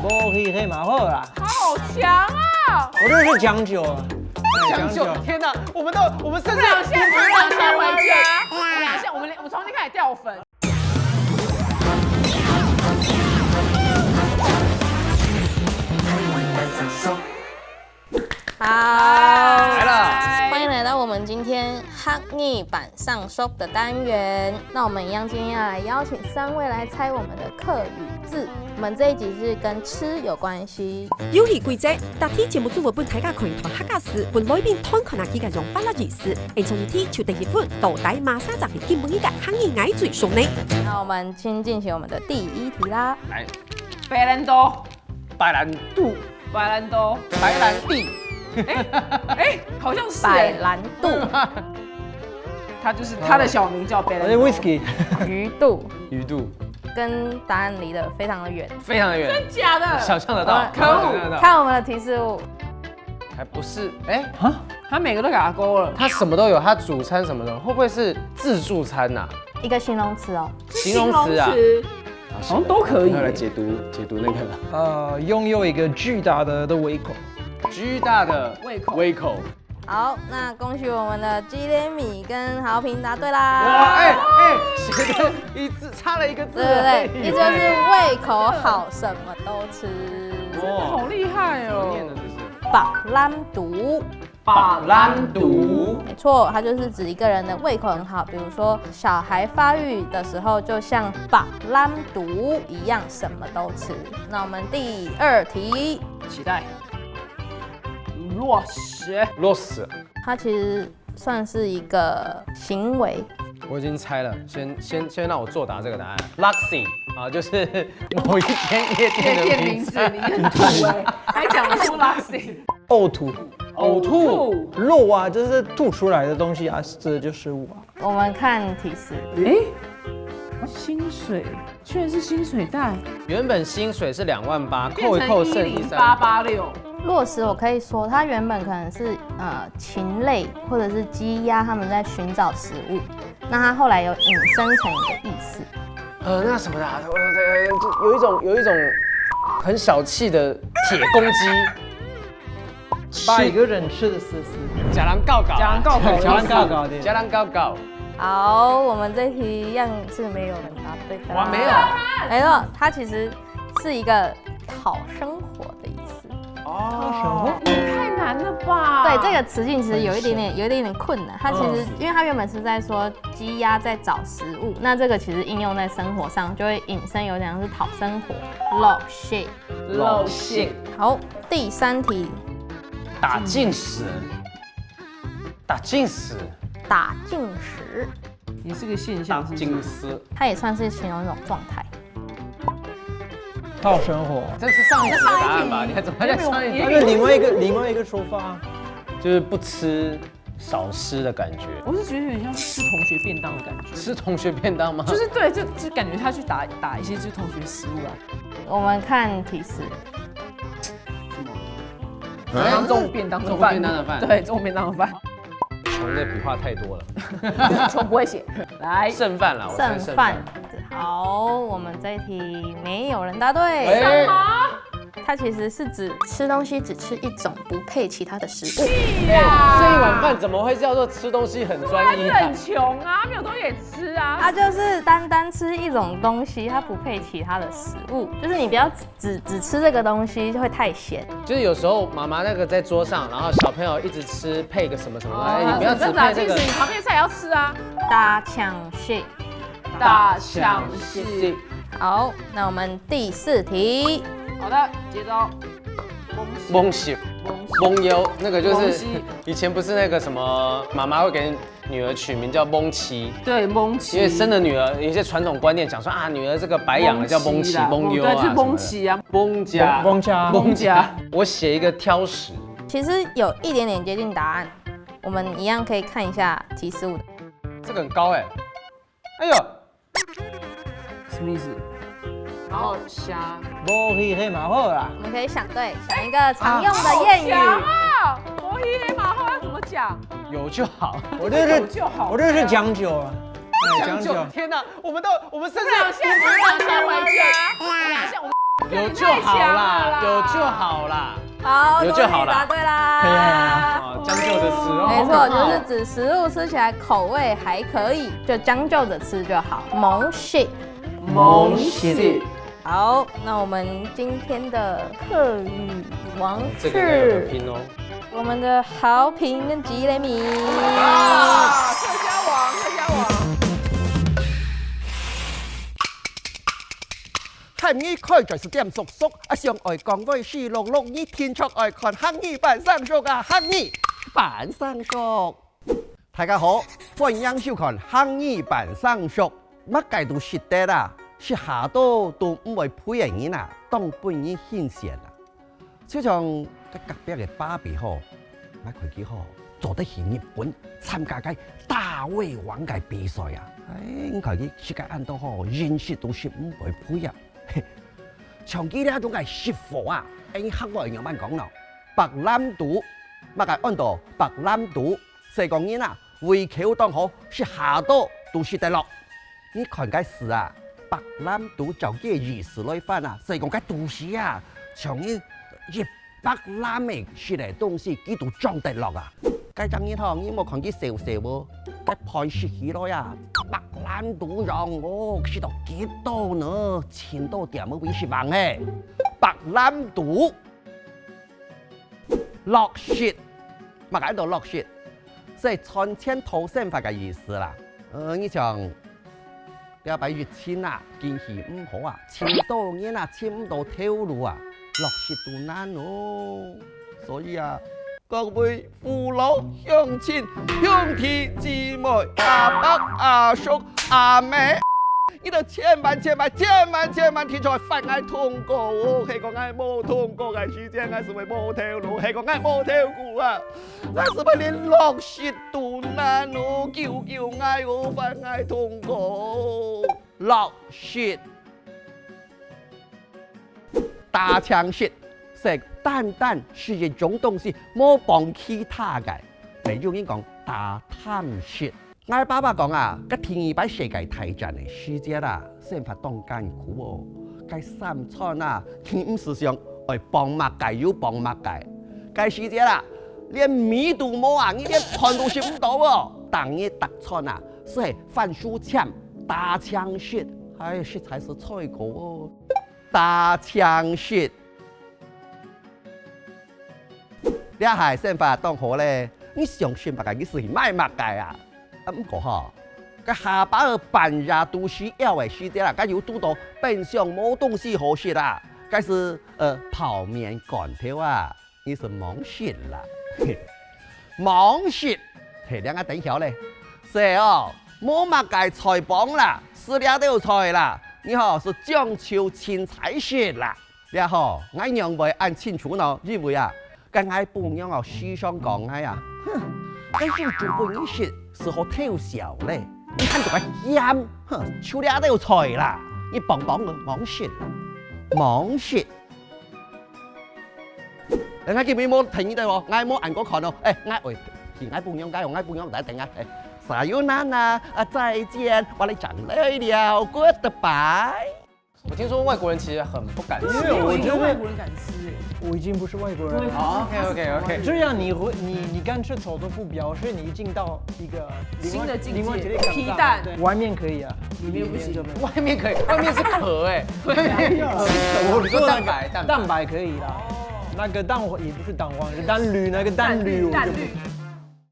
无去黑马后啦，他好强啊！我这是讲究啊，讲究，天哪，我们甚至我们俩先回家，我们重新开始掉粉。好，来了，欢迎来到我们今天哈逆版上收的单元。那我们一样今天要来邀请3位来猜我们的客语字。我们这一集是跟吃有关系。遊戲規則：答題節目組會本大家可以同客家時，本裏邊通可能幾個用法律意思。現場題就第一款，到底馬沙集嘅基本一個行業愛最熟呢？那我们先进行我们的第一题啦。来，白兰多，白兰度，白兰多，白兰地，好像是百兰度、他就是他的小名叫白我是兰多。 whisky，鱼肚，鱼肚，跟答案离得非常的远。非常的远，假的？想象得到，可恶想象得到看我们的提示物，还不是，哎，他每个都给他勾了。它什么都有，它主餐什么的，会不会是自助餐呐？一个形容词哦。形容词啊，好像都可以要来解读那个了。拥有一个巨大的胃口。巨大的胃口，好，那恭喜我们的基连米跟豪平答对哇，啦。写的一字差了一个字，对对对，意思就是胃口好，什么都吃。好厉害哦！念的这是把兰毒，把兰毒，没错，它就是指一个人的胃口很好，比如说小孩发育的时候，就像把兰毒一样，什么都吃。那我们第二题，期待。落实，落死。它其实算是一个行为，我已经猜了，先让我作答这个答案。Luxy 啊，就是某一间夜店的名字。你很土哎，还讲得出 Luxy。呕吐，呕吐，肉啊，就是吐出来的东西啊，这就是食物啊。我们看提示，薪水居然是薪水袋，原本薪水是28000，扣一扣剩13。 10886。落实我可以说，它原本可能是禽类或者是鸡鸭，它们在寻找食物，那它后来有引申成一个意思。那什么的，有一种很小气的铁公鸡，把一个人吃的死死，假狼告告，假狼告告假狼告告的。假狼告告。好，我们这题一样是没有人答对的。哇，没有。没错，它其实是一个讨生活的意思。哦，太难了吧？对，这个词境其实有一点点困难。它其实，因为它原本是在说鸡鸭在找食物，那这个其实应用在生活上，就会引申有点像是讨生活。露馅。露馅。好，第三题，打进食，打进食，打进食，也是个现打象，是不是进食，它也算是形容一种状态。讨生活，这是上一题的答案吧？你还怎么还在上一题？那是另外一个说法，就是不吃少吃的感觉。我是觉得有点像吃同学便当的感觉。吃同学便当吗？就是对，就感觉他去打一些就是同学食物啊。我们看提示，中午便当的中午饭，便当的饭对，中午便当的饭，穷的笔画太多了。穷不会写。来，剩饭啦，我猜剩饭。好，我们这一题没有人答对。哎它其实是指吃东西只吃一种，不配其他的食物。这一碗饭怎么会叫做吃东西很专一啊很？穷啊，没有东西也吃啊。它就是单吃一种东西，它不配其他的食物。就是你不要只吃这个东西，就会太咸。就是有时候妈妈那个在桌上，然后小朋友一直吃配个什么什么，哎，你不要只配这个。你旁边菜也要吃啊。大抢蟹。大象蟹。好，那我们第四题。好的，接招。蒙西蒙优，那个就是蒙西以前不是那个什么妈妈会给女儿取名叫蒙奇，对，蒙奇。因为生了女儿，有一些传统观念讲说啊，女儿这个白养了叫蒙奇蒙优啊，对，是蒙奇啊，蒙家蒙家。我写一个挑食，其实有一点点接近答案，我们一样可以看一下提示物的。这个很高哎，哎呦，什么意思？然后虾。无去黑马后啦，我们可以想一个常用的谚语。啊！摩西黑马后要怎么讲？有就好。我这是就好。我这是讲究啊，讲究。天哪，我们甚至先回家，我们俩先有就好啦，有就好啦。好，有就好啦答对啦。可以啊哦，将就着吃哦。没错，就是指食物吃起来口味还可以，就将就着吃就好。蒙shit。蒙shit。好，那我们今天的客语王这个应该有人是拼哦。我们的豪平跟吉雷米。啊，客家王，客家王。汉语开在是点熟熟，上爱讲话是六六，你天出爱看汉语版上熟啊，汉语版上熟。大家好，欢迎收看汉語版上熟。乜解都識得啦，是下到都唔會配人嘅啦，當本人獻善啦。就像隔壁嘅芭比嗬，乜佢幾好，做得去日本參加嘅大胃王嘅比賽啊！你睇佢世界按到嗬，認識都是唔會配啊。長期呢一種嘅食貨啊，黑外人慢講咯，白蘭度，乜解按到白蘭度，四個人啊，胃口當好，是下到都識得落。你看個事啊，白蘭度就嘅意思來翻啊，四個嘅都市啊，像呢一白蘭嘅食嚟東西，幾度裝得落啊？該張呢趟你冇看佢笑笑喎，該判食起來啊，白蘭度讓我食到幾多呢？錢多點冇會失望嘅，白蘭度落雪，乜解到落雪？係春天土生法嘅意思啦。你像不要俾月錢啊，見氣唔好啊，錢多嘢啊，錢唔到條路啊，落雪都難咯。所以啊，各位父老鄉親、兄弟姊妹、阿伯、阿叔、阿妹，你哋千萬聽在發愛通過哦，係講愛冇通過嘅時間，係是咪冇條路，係講愛冇條路啊，係是咪連落雪都難哦，叫愛我發愛通過，落雪大槍雪。食單是一種東西，冇幫其他嘅。例如你講大貪雪，我爸爸講啊，個天意擺世界大戰嘅時節啦，生活當艱苦哦。個三餐啊，佢唔是想愛幫乜嘅，要幫乜嘅。個時節啦，連米都冇啊，你連飯都食唔到哦。當日特餐啊，是番薯簽、大槍雪，唉，食材是菜果哦，大槍雪。你係生活當好咧，你相信白嘅你是買乜嘅啊？唔過嗬，個下巴嘅半日都需要嘅時間啦，咁要拄到變相冇東西好食啦，咁是泡麵乾條啊，你是忙食啦，忙食係兩個等曉咧，係哦，冇乜嘅菜幫啦，食了都菜啦，你嗬是講求青菜食啦，你嗬我認為按清楚咯，因為啊。跟愛半樣哦，思想講愛啊，跟住做半嘢食是好偷笑咧。你看到個鹽，出了都菜啦，你幫我忙食啦，忙食。人家見面冇停的喎，愛冇按過看哦，愛喂，是愛半樣解用，愛半樣唔得定啊，撒由那啦，再見，我哋長累了 ，goodbye。我聽說外國人其實很不敢吃，因為我覺得外國人敢吃我已經不是外國人了。好 ，OK， 這樣你乾脆走都不表示你進到一個新的境界另外一個皮蛋對外面可以啊，裡面不行就沒有外面可以，外面是殼哎，外面我說蛋白蛋白可以啦，那個蛋黃也不是蛋黃，是蛋綠，那個蛋綠我就不。